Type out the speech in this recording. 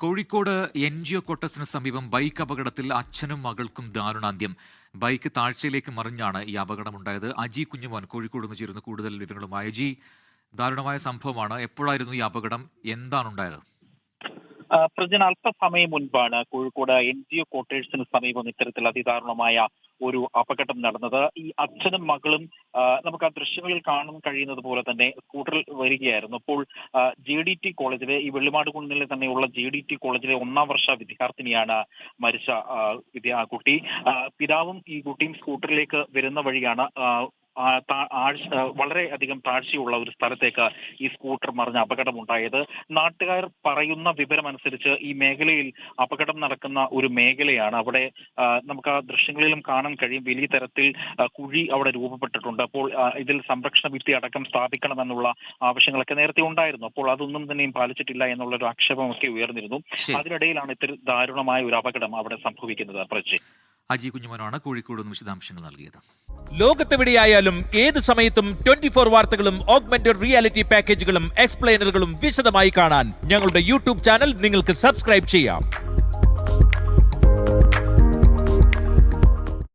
Kozhikode NGO ക്വാർട്ടേഴ്സിന് സമീപം bike അപകടത്തിൽ അച്ഛനും മകൾക്കും ദാരുണാന്ത്യം. ബൈക്ക് താഴ്ചയിലേക്ക് മറിഞ്ഞാണ് ഈ അപകടമുണ്ടായത്. അജി കുഞ്ഞുമോൻ കോഴിക്കോട് നിന്ന് ചേരുന്നു കൂടുതൽ വിവരങ്ങളുമായി. അജി, ദാരുണമായ സംഭവമാണ്. എപ്പോഴായിരുന്നു ഈ അപകടം? എന്താണുണ്ടായത്? പ്രജൻ, അല്പസമയം മുൻപാണ് കോഴിക്കോട് NGO ക്വാർട്ടേഴ്സിന് സമീപം ഇത്തരത്തിൽ അതിദാരുണമായ ഒരു അപകടം നടന്നത്. ഈ അച്ഛനും മകളും നമുക്ക് ആ ദൃശ്യങ്ങളിൽ കാണാൻ കഴിയുന്നത് പോലെ തന്നെ സ്കൂട്ടറിൽ വരികയായിരുന്നു. അപ്പോൾ JDT കോളേജിലെ, ഈ വെള്ളിമാട് കുന്നിലെ തന്നെയുള്ള JDT കോളേജിലെ 1ാം വർഷ വിദ്യാർത്ഥിനിയാണ് മരിച്ച കുട്ടി. പിതാവും ഈ കുട്ടിയും സ്കൂട്ടറിലേക്ക് വരുന്ന വഴിയാണ് വളരെ അധികം താഴ്ചയുള്ള ഒരു സ്ഥലത്തേക്ക് ഈ സ്കൂട്ടർ മറിഞ്ഞ അപകടമുണ്ടായത്. നാട്ടുകാർ പറയുന്ന വിവരമനുസരിച്ച് ഈ മേഖലയിൽ അപകടം നടക്കുന്ന ഒരു മേഖലയാണ്. അവിടെ നമുക്ക് ആ ദൃശ്യങ്ങളിലും കാണാൻ കഴിയും, വലിയ തരത്തിൽ കുഴി അവിടെ രൂപപ്പെട്ടിട്ടുണ്ട്. അപ്പോൾ ഇതിൽ സംരക്ഷണ ഭിത്തി അടക്കം സ്ഥാപിക്കണമെന്നുള്ള ആവശ്യങ്ങളൊക്കെ നേരത്തെ ഉണ്ടായിരുന്നു. അപ്പോൾ അതൊന്നും തന്നെയും പാലിച്ചിട്ടില്ല എന്നുള്ളൊരു ആക്ഷേപമൊക്കെ ഉയർന്നിരുന്നു. അതിനിടയിലാണ് ഇത്തരം ദാരുണമായ ഒരു അപകടം അവിടെ സംഭവിക്കുന്നത്. പ്രജി, അജി കുഞ്ഞുമോനാണ് കോഴിക്കോട് നിന്ന് വിശദാംശങ്ങൾ നൽകിയത്. ലോകത്തെവിടെയായാലും ഏത് സമയത്തും 24 വാർത്തകളും ഓഗ്മെന്റഡ് റിയാലിറ്റി പാക്കേജുകളും എക്സ്പ്ലെയിനറുകളും വിശദമായി കാണാൻ ഞങ്ങളുടെ YouTube ചാനൽ നിങ്ങൾക്ക് സബ്സ്ക്രൈബ് ചെയ്യാം.